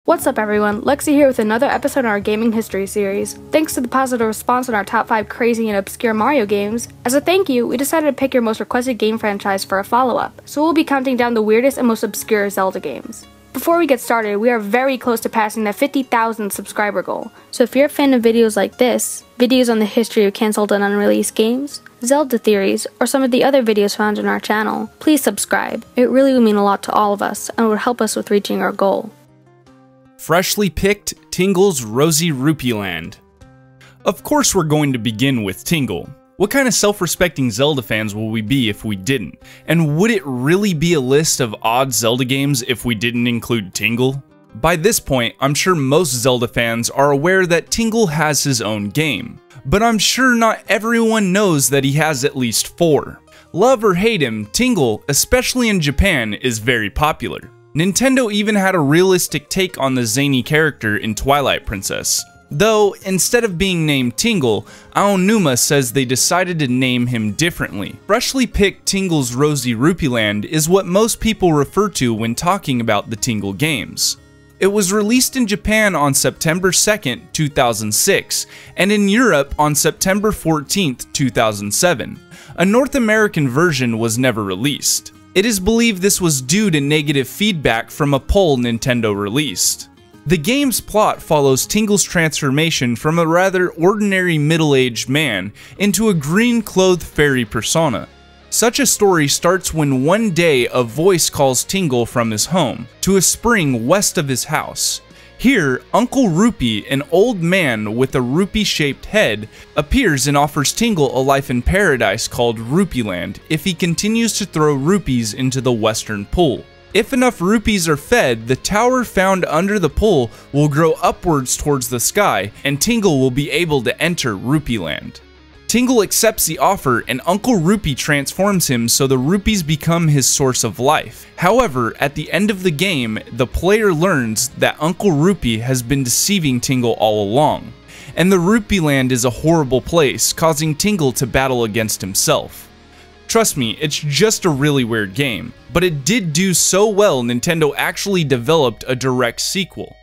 What's up everyone, Lexi here with another episode in our gaming history series. Thanks to the positive response on our top 5 crazy and obscure Mario games, as a thank you, we decided to pick your most requested game franchise for a follow-up, so we'll be counting down the weirdest and most obscure Zelda games. Before we get started, we are very close to passing that 50,000 subscriber goal, so if you're a fan of videos like this, videos on the history of cancelled and unreleased games, Zelda theories, or some of the other videos found on our channel, please subscribe. It really would mean a lot to all of us, and would help us with reaching our goal. Freshly picked Tingle's Rosy Rupeeland. Of course we're going to begin with Tingle. What kind of self-respecting Zelda fans will we be if we didn't? And would it really be a list of odd Zelda games if we didn't include Tingle? By this point, I'm sure most Zelda fans are aware that Tingle has his own game. But I'm sure not everyone knows that he has at least 4. Love or hate him, Tingle, especially in Japan, is very popular. Nintendo even had a realistic take on the zany character in Twilight Princess. Though, instead of being named Tingle, Aonuma says they decided to name him differently. Freshly picked Tingle's Rosy Rupeeland is what most people refer to when talking about the Tingle games. It was released in Japan on September 2nd, 2006, and in Europe on September 14th, 2007. A North American version was never released. It is believed this was due to negative feedback from a poll Nintendo released. The game's plot follows Tingle's transformation from a rather ordinary middle-aged man into a green-clothed fairy persona. Such a story starts when one day a voice calls Tingle from his home to a spring west of his house. Here, Uncle Rupee, an old man with a rupee-shaped head, appears and offers Tingle a life in paradise called Rupeeland if he continues to throw rupees into the western pool. If enough rupees are fed, the tower found under the pool will grow upwards towards the sky, and Tingle will be able to enter Rupeeland. Tingle accepts the offer and Uncle Rupee transforms him so the rupees become his source of life. However, at the end of the game, the player learns that Uncle Rupee has been deceiving Tingle all along, and the Rupeeland is a horrible place, causing Tingle to battle against himself. Trust me, it's just a really weird game, but it did do so well Nintendo actually developed a direct sequel.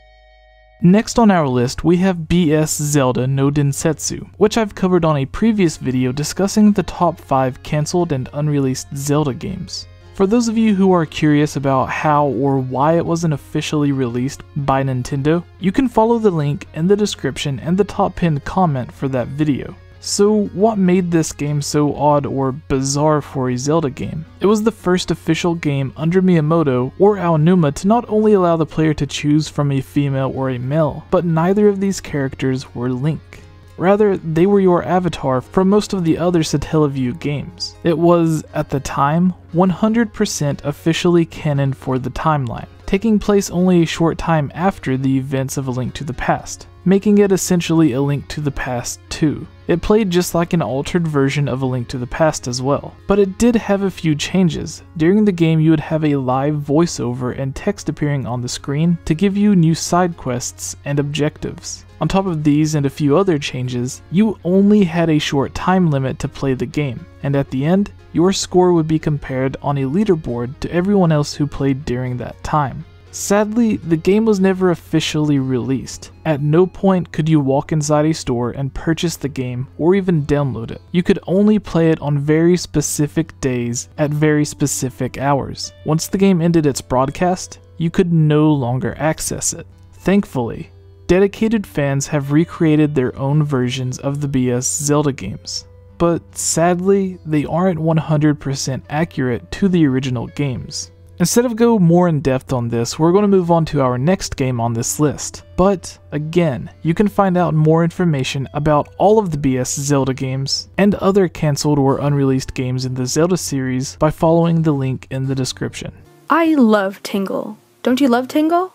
Next on our list, we have BS Zelda no Densetsu, which I've covered on a previous video discussing the top 5 cancelled and unreleased Zelda games. For those of you who are curious about how or why it wasn't officially released by Nintendo, you can follow the link in the description and the top pinned comment for that video. So what made this game so odd or bizarre for a Zelda game? It was the first official game under Miyamoto or Aonuma to not only allow the player to choose from a female or a male, but neither of these characters were Link. Rather, they were your avatar from most of the other Satelliwiew games. It was, at the time, 100% officially canon for the timeline, taking place only a short time after the events of A Link to the Past, making it essentially A Link to the Past 2. It played just like an altered version of A Link to the Past as well, but it did have a few changes. During the game you would have a live voiceover and text appearing on the screen to give you new side quests and objectives. On top of these and a few other changes, you only had a short time limit to play the game, and at the end, your score would be compared on a leaderboard to everyone else who played during that time. Sadly, the game was never officially released. At no point could you walk inside a store and purchase the game or even download it. You could only play it on very specific days at very specific hours. Once the game ended its broadcast, you could no longer access it. Thankfully, dedicated fans have recreated their own versions of the BS Zelda games. But sadly, they aren't 100% accurate to the original games. Instead of go more in depth on this, we're going to move on to our next game on this list. But, again, you can find out more information about all of the BS Zelda games and other cancelled or unreleased games in the Zelda series by following the link in the description. I love Tingle. Don't you love Tingle?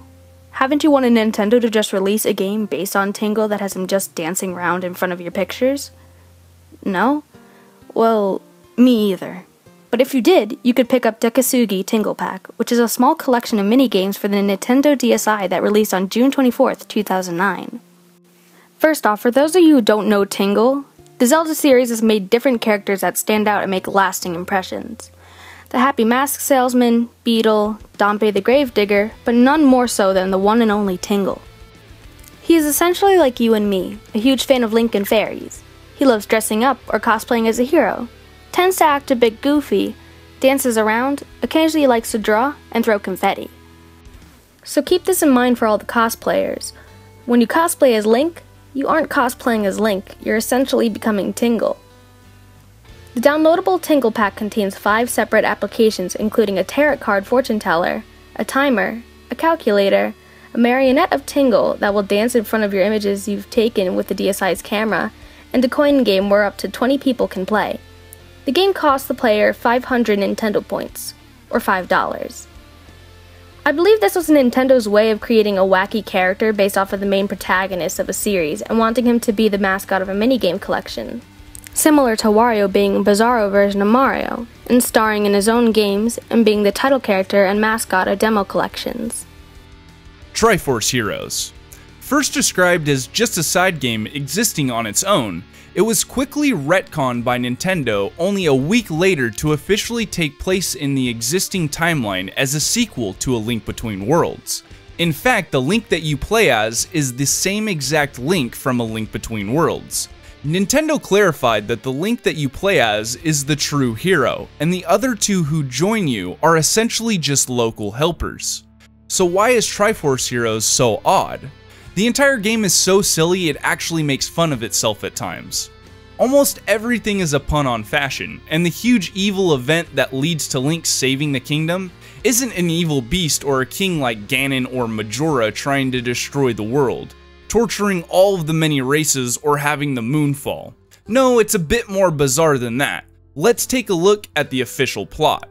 Haven't you wanted Nintendo to just release a game based on Tingle that has him just dancing around in front of your pictures? No? Well, me either. But if you did, you could pick up Dekisugi Tingle Pack, which is a small collection of mini-games for the Nintendo DSi that released on June 24th, 2009. First off, for those of you who don't know Tingle, the Zelda series has made different characters that stand out and make lasting impressions. the Happy Mask Salesman, Beetle, Dompe the Gravedigger, but none more so than the one and only Tingle. He is essentially like you and me, a huge fan of Link and fairies. He loves dressing up or cosplaying as a hero, tends to act a bit goofy, dances around, occasionally likes to draw and throw confetti. So keep this in mind for all the cosplayers. When you cosplay as Link, you aren't cosplaying as Link, you're essentially becoming Tingle. The downloadable Tingle pack contains 5 separate applications including a tarot card fortune teller, a timer, a calculator, a marionette of Tingle that will dance in front of your images you've taken with the DSi's camera, and a coin game where up to 20 people can play. The game costs the player 500 Nintendo points, or $5. I believe this was Nintendo's way of creating a wacky character based off of the main protagonist of a series and wanting him to be the mascot of a minigame collection. Similar to Wario being a bizarro version of Mario, and starring in his own games and being the title character and mascot of demo collections. Triforce Heroes. First described as just a side game existing on its own, it was quickly retconned by Nintendo only a week later to officially take place in the existing timeline as a sequel to A Link Between Worlds. In fact, the Link that you play as is the same exact Link from A Link Between Worlds. Nintendo clarified that the Link that you play as is the true hero, and the other 2 who join you are essentially just local helpers. So why is Triforce Heroes so odd? The entire game is so silly it actually makes fun of itself at times. Almost everything is a pun on fashion, and the huge evil event that leads to Link saving the kingdom isn't an evil beast or a king like Ganon or Majora trying to destroy the world, torturing all of the many races or having the moon fall. No, it's a bit more bizarre than that. Let's take a look at the official plot.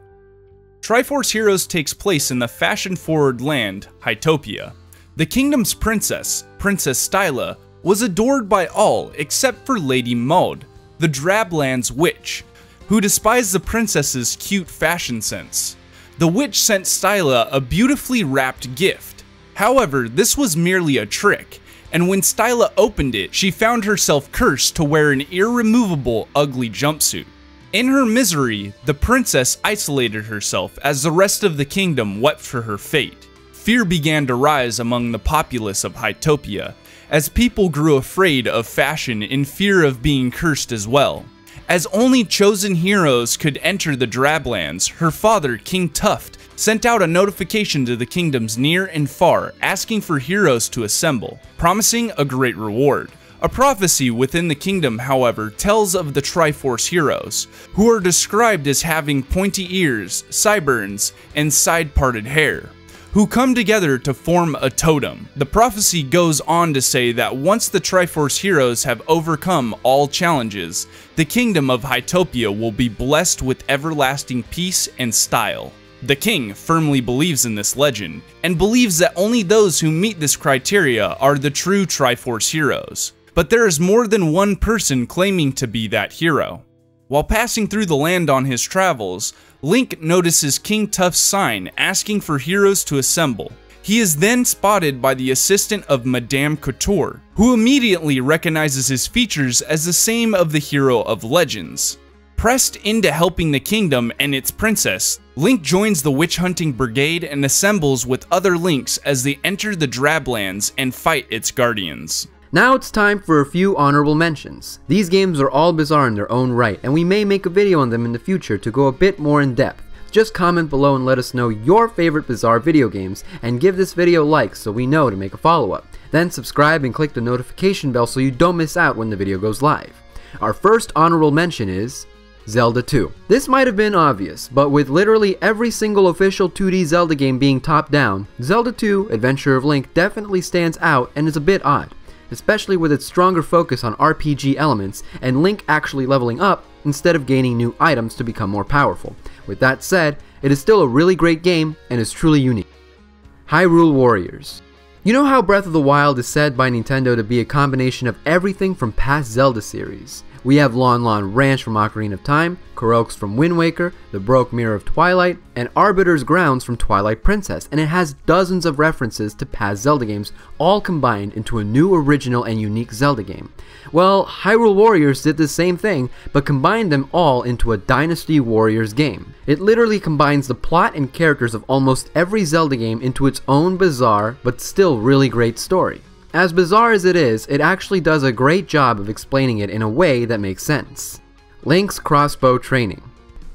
Triforce Heroes takes place in the fashion-forward land, Hytopia. The kingdom's princess, Princess Styla, was adored by all except for Lady Maud, the Drabland's witch, who despised the princess's cute fashion sense. The witch sent Styla a beautifully wrapped gift. However, this was merely a trick, and when Styla opened it, she found herself cursed to wear an irremovable, ugly jumpsuit. In her misery, the princess isolated herself as the rest of the kingdom wept for her fate. Fear began to rise among the populace of Hytopia, as people grew afraid of fashion in fear of being cursed as well. As only chosen heroes could enter the Drablands, her father, King Tuft, sent out a notification to the kingdoms near and far asking for heroes to assemble, promising a great reward. A prophecy within the kingdom, however, tells of the Triforce Heroes, who are described as having pointy ears, sideburns, and side-parted hair, who come together to form a totem. The prophecy goes on to say that once the Triforce Heroes have overcome all challenges, the kingdom of Hytopia will be blessed with everlasting peace and style. The king firmly believes in this legend, and believes that only those who meet this criteria are the true Triforce Heroes. But there is more than one person claiming to be that hero. While passing through the land on his travels, Link notices King Tuft's sign asking for heroes to assemble. He is then spotted by the assistant of Madame Couture, who immediately recognizes his features as the same of the hero of Legends. Pressed into helping the kingdom and its princess, Link joins the witch-hunting brigade and assembles with other Links as they enter the Drablands and fight its guardians. Now it's time for a few honorable mentions. These games are all bizarre in their own right, and we may make a video on them in the future to go a bit more in depth. Just comment below and let us know your favorite bizarre video games, and give this video likes so we know to make a follow-up. Then subscribe and click the notification bell so you don't miss out when the video goes live. Our first honorable mention is Zelda 2. This might have been obvious, but with literally every single official 2D Zelda game being top-down, Zelda 2 Adventure of Link definitely stands out and is a bit odd, especially with its stronger focus on RPG elements and Link actually leveling up instead of gaining new items to become more powerful. With that said, it is still a really great game and is truly unique. Hyrule Warriors. You know how Breath of the Wild is said by Nintendo to be a combination of everything from past Zelda series? We have Lon Lon Ranch from Ocarina of Time, Koroks from Wind Waker, the Broke Mirror of Twilight, and Arbiter's Grounds from Twilight Princess, and it has dozens of references to past Zelda games, all combined into a new original and unique Zelda game. Well, Hyrule Warriors did the same thing, but combined them all into a Dynasty Warriors game. It literally combines the plot and characters of almost every Zelda game into its own bizarre, but still really great story. As bizarre as it is, it actually does a great job of explaining it in a way that makes sense. Link's crossbow training.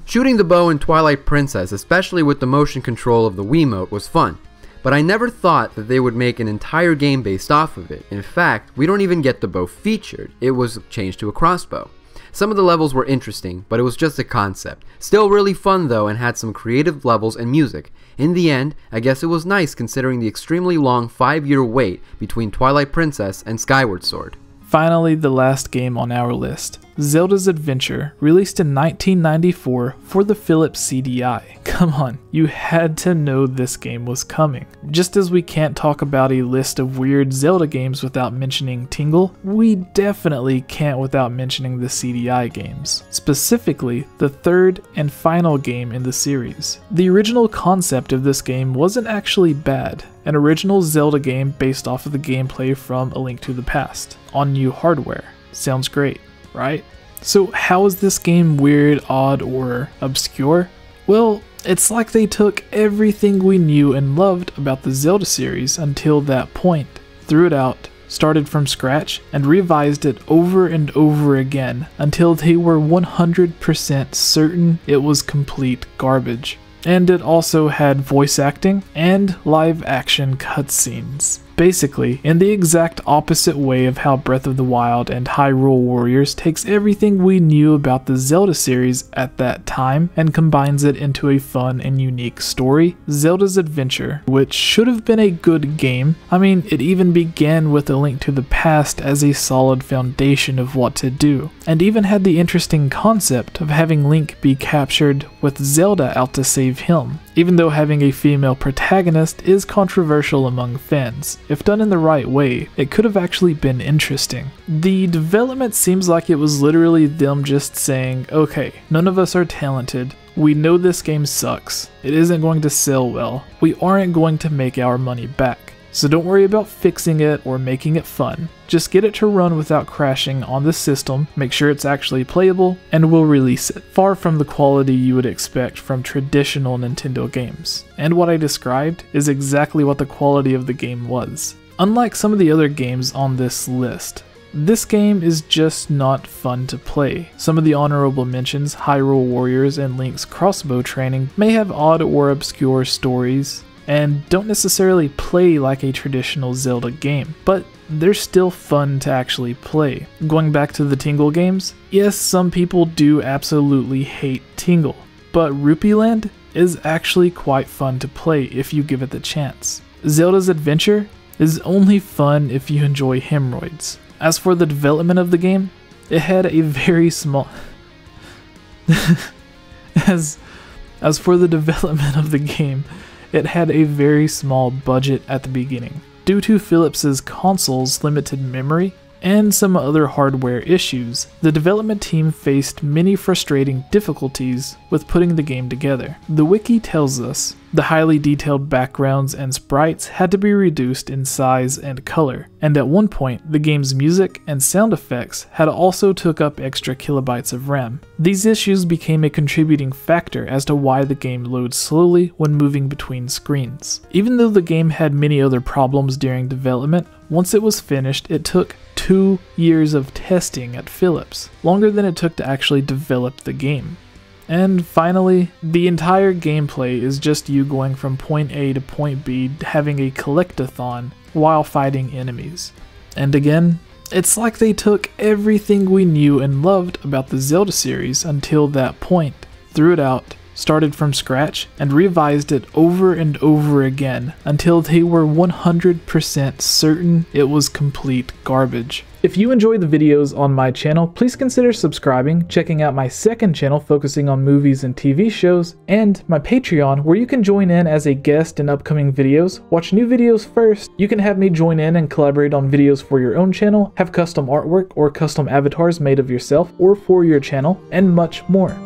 Shooting the bow in Twilight Princess, especially with the motion control of the Wiimote, was fun, but I never thought that they would make an entire game based off of it. In fact, we don't even get the bow featured, it was changed to a crossbow. Some of the levels were interesting, but it was just a concept. Still really fun though, and had some creative levels and music. In the end, I guess it was nice considering the extremely long 5-year wait between Twilight Princess and Skyward Sword. Finally, the last game on our list, Zelda's Adventure, released in 1994 for the Phillip CDI. Come on, you had to know this game was coming. Just as we can't talk about a list of weird Zelda games without mentioning Tingle, we definitely can't without mentioning the CDI games, specifically the third and final game in the series. The original concept of this game wasn't actually bad, an original Zelda game based off of the gameplay from A Link to the Past, on new hardware. Sounds great, right? So how is this game weird, odd, or obscure? Well, it's like they took everything we knew and loved about the Zelda series until that point, threw it out, started from scratch, and revised it over and over again until they were 100% certain it was complete garbage. And it also had voice acting and live action cutscenes. Basically, in the exact opposite way of how Breath of the Wild and Hyrule Warriors takes everything we knew about the Zelda series at that time and combines it into a fun and unique story, Zelda's Adventure, which should have been a good game. I mean, it even began with A Link to the Past as a solid foundation of what to do, and even had the interesting concept of having Link be captured with Zelda out to save him, even though having a female protagonist is controversial among fans. If done in the right way, it could have actually been interesting. The development seems like it was literally them just saying, okay, none of us are talented, we know this game sucks, it isn't going to sell well, we aren't going to make our money back. So don't worry about fixing it or making it fun. Just get it to run without crashing on the system, make sure it's actually playable, and we'll release it. Far from the quality you would expect from traditional Nintendo games. And what I described is exactly what the quality of the game was. Unlike some of the other games on this list, this game is just not fun to play. Some of the honorable mentions, Hyrule Warriors and Link's Crossbow Training, may have odd or obscure stories, and don't necessarily play like a traditional Zelda game, but they're still fun to actually play. Going back to the Tingle games, yes, some people do absolutely hate Tingle, but Rupeeland is actually quite fun to play if you give it the chance. Zelda's Adventure is only fun if you enjoy hemorrhoids. As for the development of the game, it had a very small... As for the development of the game, it had a very small budget at the beginning, due to Philip's console's limited memory and some other hardware issues. The development team faced many frustrating difficulties with putting the game together. The wiki tells us the highly detailed backgrounds and sprites had to be reduced in size and color, and at one point the game's music and sound effects had also took up extra kilobytes of RAM. These issues became a contributing factor as to why the game loads slowly when moving between screens. Even though the game had many other problems during development, once it was finished, it took 2 years of testing at Philip's, longer than it took to actually develop the game. And finally, the entire gameplay is just you going from point A to point B, having a collect-a-thon while fighting enemies. And again, it's like they took everything we knew and loved about the Zelda series until that point, threw it out, started from scratch, and revised it over and over again until they were 100% certain it was complete garbage. If you enjoy the videos on my channel, please consider subscribing, checking out my second channel focusing on movies and TV shows, and my Patreon where you can join in as a guest in upcoming videos, watch new videos first, you can have me join in and collaborate on videos for your own channel, have custom artwork or custom avatars made of yourself or for your channel, and much more.